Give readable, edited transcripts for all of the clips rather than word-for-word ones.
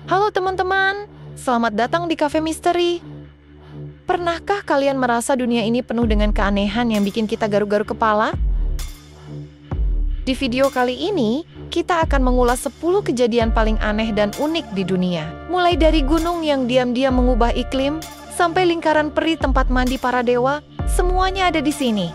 Halo teman-teman, selamat datang di Cafe Misteri. Pernahkah kalian merasa dunia ini penuh dengan keanehan yang bikin kita garuk-garuk kepala? Di video kali ini, kita akan mengulas 10 kejadian paling aneh dan unik di dunia. Mulai dari gunung yang diam-diam mengubah iklim, sampai lingkaran peri tempat mandi para dewa, semuanya ada di sini.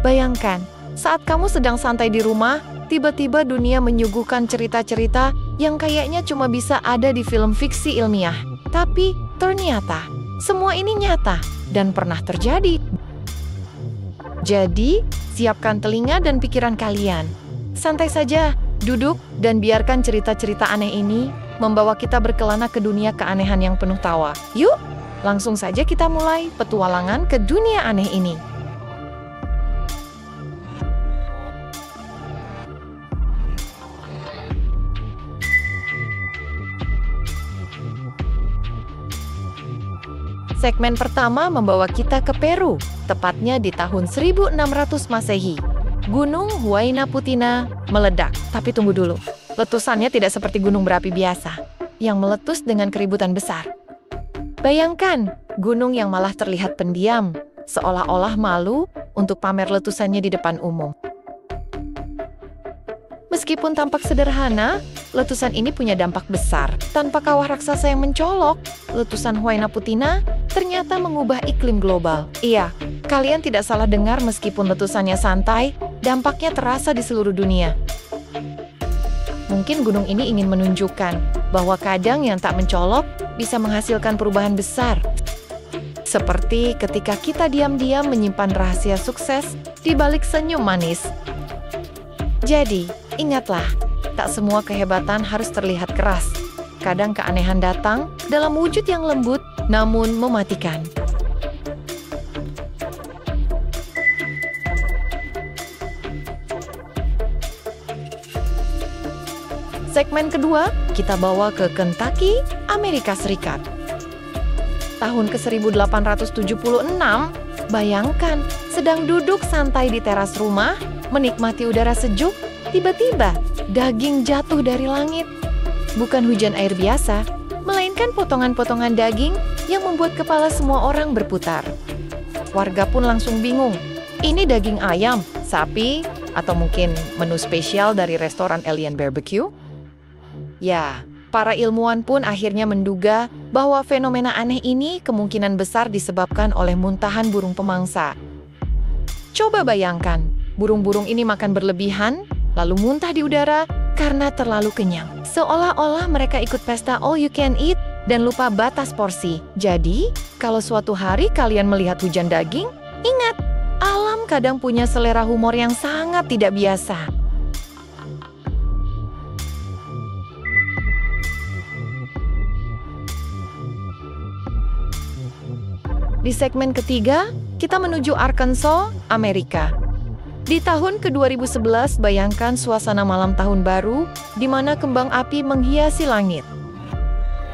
Bayangkan, saat kamu sedang santai di rumah, tiba-tiba dunia menyuguhkan cerita-cerita yang kayaknya cuma bisa ada di film fiksi ilmiah. Tapi ternyata, semua ini nyata dan pernah terjadi. Jadi, siapkan telinga dan pikiran kalian. Santai saja, duduk dan biarkan cerita-cerita aneh ini membawa kita berkelana ke dunia keanehan yang penuh tawa. Yuk, langsung saja kita mulai petualangan ke dunia aneh ini. Segmen pertama membawa kita ke Peru, tepatnya di tahun 1600 Masehi. Gunung Huayna Putih meledak. Tapi tunggu dulu, letusannya tidak seperti gunung berapi biasa, yang meletus dengan keributan besar. Bayangkan, gunung yang malah terlihat pendiam, seolah-olah malu untuk pamer letusannya di depan umum. Meskipun tampak sederhana, letusan ini punya dampak besar. Tanpa kawah raksasa yang mencolok, letusan Huayna Putih ternyata mengubah iklim global. Iya, kalian tidak salah dengar, meskipun letusannya santai, dampaknya terasa di seluruh dunia. Mungkin gunung ini ingin menunjukkan bahwa kadang yang tak mencolok bisa menghasilkan perubahan besar. Seperti ketika kita diam-diam menyimpan rahasia sukses di balik senyum manis. Jadi, ingatlah, tak semua kehebatan harus terlihat keras. Kadang keanehan datang dalam wujud yang lembut namun mematikan. Segmen kedua, kita bawa ke Kentucky, Amerika Serikat. Tahun ke-1876, bayangkan sedang duduk santai di teras rumah, menikmati udara sejuk, tiba-tiba daging jatuh dari langit. Bukan hujan air biasa, melainkan potongan-potongan daging yang membuat kepala semua orang berputar. Warga pun langsung bingung. Ini daging ayam, sapi, atau mungkin menu spesial dari restoran Alien Barbecue? Ya, para ilmuwan pun akhirnya menduga bahwa fenomena aneh ini kemungkinan besar disebabkan oleh muntahan burung pemangsa. Coba bayangkan, burung-burung ini makan berlebihan, lalu muntah di udara karena terlalu kenyang. Seolah-olah mereka ikut pesta all you can eat dan lupa batas porsi. Jadi, kalau suatu hari kalian melihat hujan daging, ingat, alam kadang punya selera humor yang sangat tidak biasa. Di segmen ketiga, kita menuju Arkansas, Amerika. Di tahun ke-2011, bayangkan suasana malam tahun baru, di mana kembang api menghiasi langit.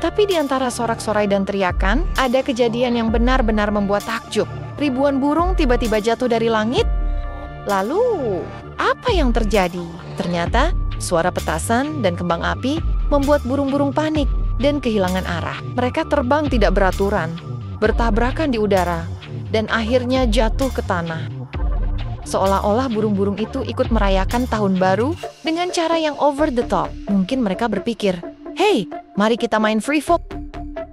Tapi di antara sorak-sorai dan teriakan, ada kejadian yang benar-benar membuat takjub. Ribuan burung tiba-tiba jatuh dari langit. Lalu, apa yang terjadi? Ternyata, suara petasan dan kembang api membuat burung-burung panik dan kehilangan arah. Mereka terbang tidak beraturan, bertabrakan di udara, dan akhirnya jatuh ke tanah. Seolah-olah burung-burung itu ikut merayakan tahun baru dengan cara yang over the top. Mungkin mereka berpikir, "Hey, mari kita main free fall."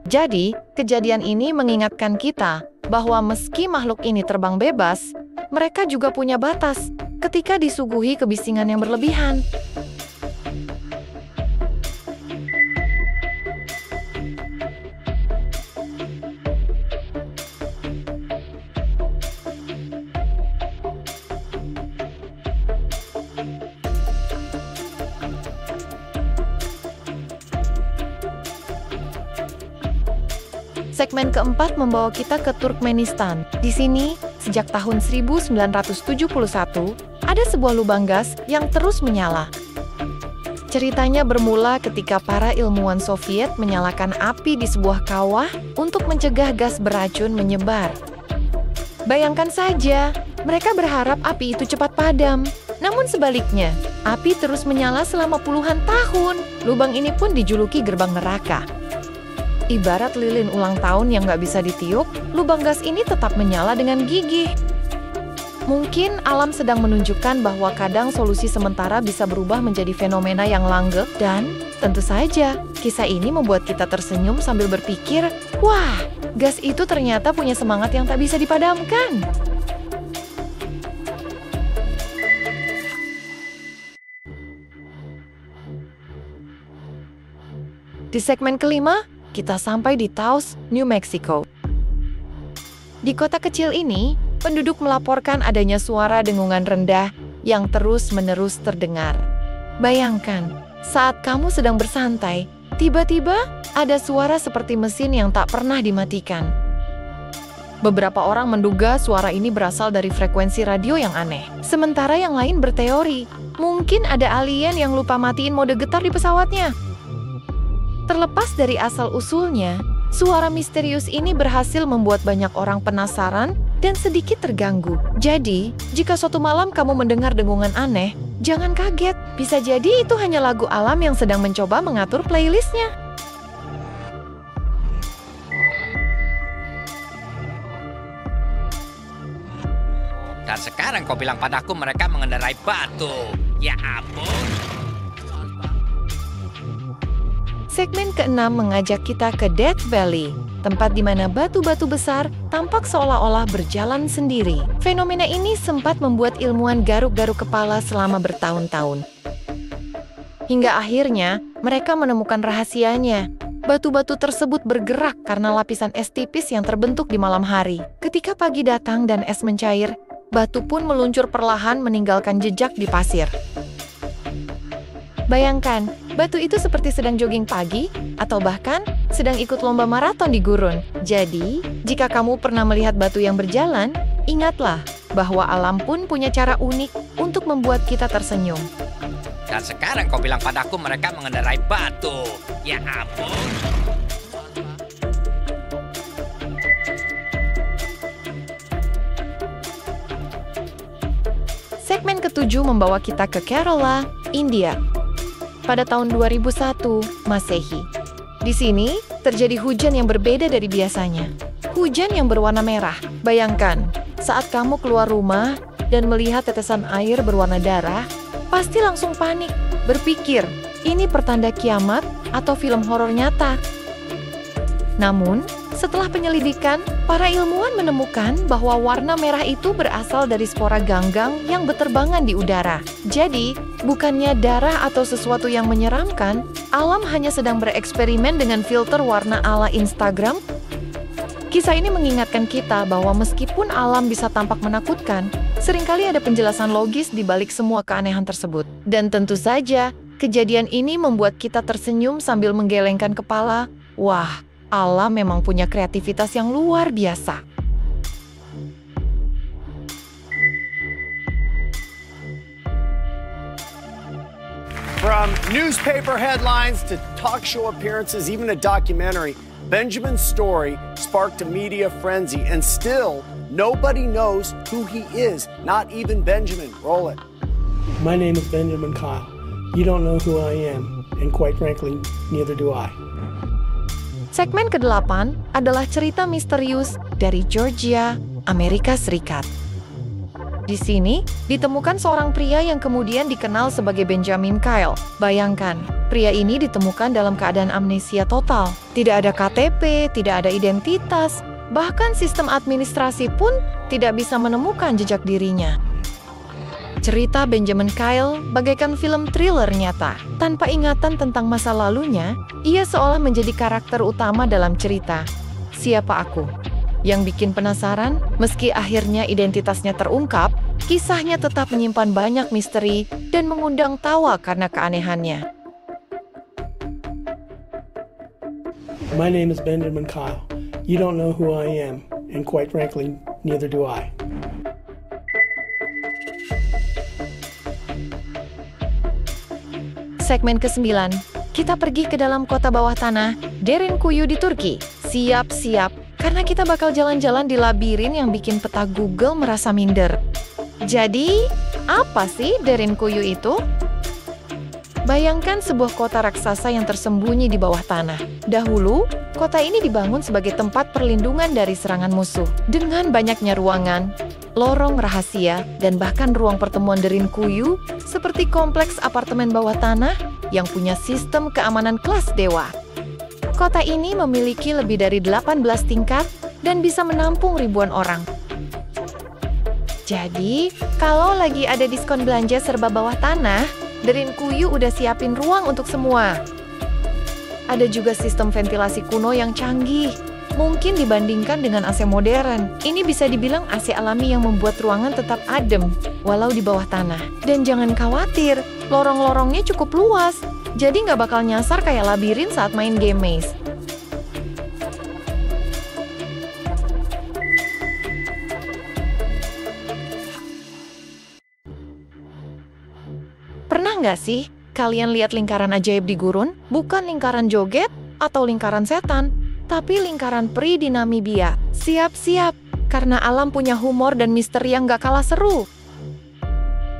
Jadi, kejadian ini mengingatkan kita bahwa meski makhluk ini terbang bebas, mereka juga punya batas ketika disuguhi kebisingan yang berlebihan. Segmen keempat membawa kita ke Turkmenistan. Di sini, sejak tahun 1971, ada sebuah lubang gas yang terus menyala. Ceritanya bermula ketika para ilmuwan Soviet menyalakan api di sebuah kawah untuk mencegah gas beracun menyebar. Bayangkan saja, mereka berharap api itu cepat padam. Namun sebaliknya, api terus menyala selama puluhan tahun. Lubang ini pun dijuluki gerbang neraka. Ibarat lilin ulang tahun yang nggak bisa ditiup, lubang gas ini tetap menyala dengan gigih. Mungkin alam sedang menunjukkan bahwa kadang solusi sementara bisa berubah menjadi fenomena yang langgeng, dan tentu saja kisah ini membuat kita tersenyum sambil berpikir, wah, gas itu ternyata punya semangat yang tak bisa dipadamkan. Di segmen kelima, kita sampai di Taos, New Mexico. Di kota kecil ini, penduduk melaporkan adanya suara dengungan rendah yang terus-menerus terdengar. Bayangkan, saat kamu sedang bersantai, tiba-tiba ada suara seperti mesin yang tak pernah dimatikan. Beberapa orang menduga suara ini berasal dari frekuensi radio yang aneh. Sementara yang lain berteori, mungkin ada alien yang lupa matiin mode getar di pesawatnya. Terlepas dari asal-usulnya, suara misterius ini berhasil membuat banyak orang penasaran dan sedikit terganggu. Jadi, jika suatu malam kamu mendengar dengungan aneh, jangan kaget. Bisa jadi itu hanya lagu alam yang sedang mencoba mengatur playlistnya. Dan sekarang kau bilang padaku mereka mengendarai batu. Ya ampun. Segmen keenam mengajak kita ke Death Valley, tempat di mana batu-batu besar tampak seolah-olah berjalan sendiri. Fenomena ini sempat membuat ilmuwan garuk-garuk kepala selama bertahun-tahun. Hingga akhirnya, mereka menemukan rahasianya. Batu-batu tersebut bergerak karena lapisan es tipis yang terbentuk di malam hari. Ketika pagi datang dan es mencair, batu pun meluncur perlahan meninggalkan jejak di pasir. Bayangkan, batu itu seperti sedang jogging pagi, atau bahkan sedang ikut lomba maraton di gurun. Jadi, jika kamu pernah melihat batu yang berjalan, ingatlah bahwa alam pun punya cara unik untuk membuat kita tersenyum. Dan sekarang kau bilang padaku mereka mengendarai batu. Ya ampun. Segmen ketujuh membawa kita ke Kerala, India. Pada tahun 2001 Masehi. Di sini terjadi hujan yang berbeda dari biasanya. Hujan yang berwarna merah. Bayangkan, saat kamu keluar rumah dan melihat tetesan air berwarna darah, pasti langsung panik, berpikir, ini pertanda kiamat atau film horor nyata. Namun, setelah penyelidikan, para ilmuwan menemukan bahwa warna merah itu berasal dari spora ganggang yang berterbangan di udara. Jadi, bukannya darah atau sesuatu yang menyeramkan, alam hanya sedang bereksperimen dengan filter warna ala Instagram. Kisah ini mengingatkan kita bahwa meskipun alam bisa tampak menakutkan, seringkali ada penjelasan logis di balik semua keanehan tersebut. Dan tentu saja, kejadian ini membuat kita tersenyum sambil menggelengkan kepala. Wah, alam memang punya kreativitas yang luar biasa. From newspaper headlines to talk show appearances, even a documentary, Benjamin's story sparked a media frenzy, and still nobody knows who he is, not even Benjamin. Roll it. My name is Benjamin Kyle. You don't know who I am, and quite frankly, neither do I. Segmen ke-8 adalah cerita misterius dari Georgia, Amerika Serikat. Di sini, ditemukan seorang pria yang kemudian dikenal sebagai Benjamin Kyle. Bayangkan, pria ini ditemukan dalam keadaan amnesia total. Tidak ada KTP, tidak ada identitas, bahkan sistem administrasi pun tidak bisa menemukan jejak dirinya. Cerita Benjamin Kyle bagaikan film thriller nyata. Tanpa ingatan tentang masa lalunya, ia seolah menjadi karakter utama dalam cerita. Siapa aku? Yang bikin penasaran, meski akhirnya identitasnya terungkap, kisahnya tetap menyimpan banyak misteri dan mengundang tawa karena keanehannya. My name is Benjamin Kyle. You don't know who I am, and quite frankly, neither do I. Segmen ke-9, kita pergi ke dalam kota bawah tanah, Derinkuyu di Turki. Siap-siap, karena kita bakal jalan-jalan di labirin yang bikin peta Google merasa minder. Jadi, Apa sih Derinkuyu itu? Bayangkan sebuah kota raksasa yang tersembunyi di bawah tanah. Dahulu, kota ini dibangun sebagai tempat perlindungan dari serangan musuh. Dengan banyaknya ruangan, lorong rahasia, dan bahkan ruang pertemuan Derinkuyu seperti kompleks apartemen bawah tanah yang punya sistem keamanan kelas dewa. Kota ini memiliki lebih dari 18 tingkat dan bisa menampung ribuan orang. Jadi, kalau lagi ada diskon belanja serba bawah tanah, Derinkuyu udah siapin ruang untuk semua. Ada juga sistem ventilasi kuno yang canggih. Mungkin dibandingkan dengan AC modern, ini bisa dibilang AC alami yang membuat ruangan tetap adem, walau di bawah tanah. Dan jangan khawatir, lorong-lorongnya cukup luas, jadi nggak bakal nyasar kayak labirin saat main game maze. Pernah nggak sih kalian lihat lingkaran ajaib di gurun? Bukan lingkaran joget atau lingkaran setan, tapi lingkaran peri di Namibia. Siap-siap, karena alam punya humor dan misteri yang nggak kalah seru.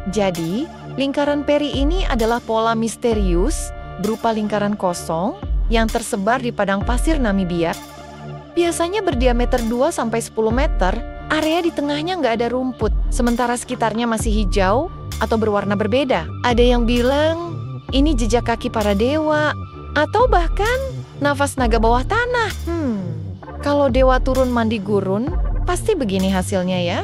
Jadi, lingkaran peri ini adalah pola misterius berupa lingkaran kosong yang tersebar di padang pasir Namibia. Biasanya berdiameter 2-10 meter, area di tengahnya nggak ada rumput, sementara sekitarnya masih hijau atau berwarna berbeda. Ada yang bilang, ini jejak kaki para dewa, atau bahkan nafas naga bawah tanah. Kalau dewa turun mandi gurun, pasti begini hasilnya ya.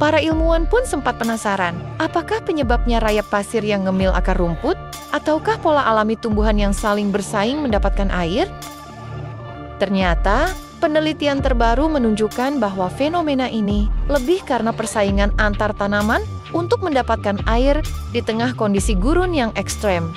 Para ilmuwan pun sempat penasaran, apakah penyebabnya rayap pasir yang ngemil akar rumput, ataukah pola alami tumbuhan yang saling bersaing mendapatkan air? Ternyata, penelitian terbaru menunjukkan bahwa fenomena ini lebih karena persaingan antar tanaman untuk mendapatkan air di tengah kondisi gurun yang ekstrem.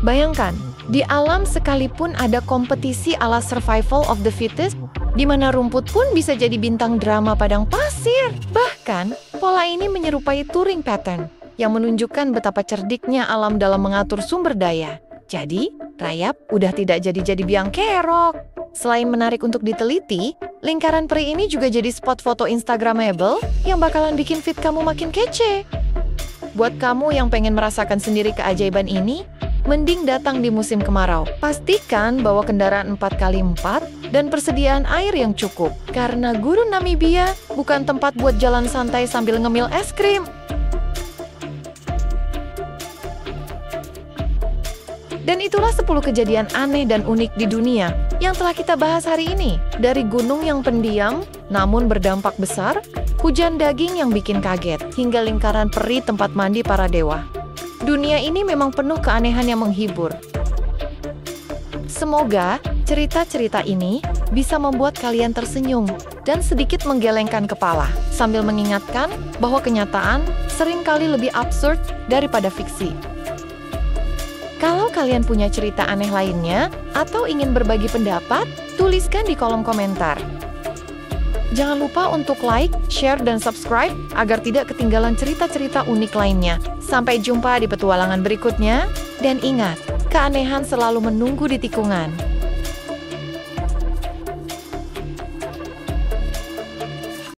Bayangkan, di alam sekalipun ada kompetisi ala survival of the fittest, di mana rumput pun bisa jadi bintang drama padang pasir. Bahkan, pola ini menyerupai Turing pattern, yang menunjukkan betapa cerdiknya alam dalam mengatur sumber daya. Jadi, rayap udah tidak jadi biang kerok. Selain menarik untuk diteliti, lingkaran peri ini juga jadi spot foto Instagramable yang bakalan bikin feed kamu makin kece. Buat kamu yang pengen merasakan sendiri keajaiban ini, mending datang di musim kemarau. Pastikan bawa kendaraan 4x4 dan persediaan air yang cukup. Karena gurun Namibia bukan tempat buat jalan santai sambil ngemil es krim. Dan itulah 10 kejadian aneh dan unik di dunia yang telah kita bahas hari ini. Dari gunung yang pendiam namun berdampak besar, hujan daging yang bikin kaget, hingga lingkaran peri tempat mandi para dewa. Dunia ini memang penuh keanehan yang menghibur. Semoga cerita-cerita ini bisa membuat kalian tersenyum dan sedikit menggelengkan kepala, sambil mengingatkan bahwa kenyataan seringkali lebih absurd daripada fiksi. Kalau kalian punya cerita aneh lainnya atau ingin berbagi pendapat, tuliskan di kolom komentar. Jangan lupa untuk like, share, dan subscribe agar tidak ketinggalan cerita-cerita unik lainnya. Sampai jumpa di petualangan berikutnya, dan ingat, keanehan selalu menunggu di tikungan.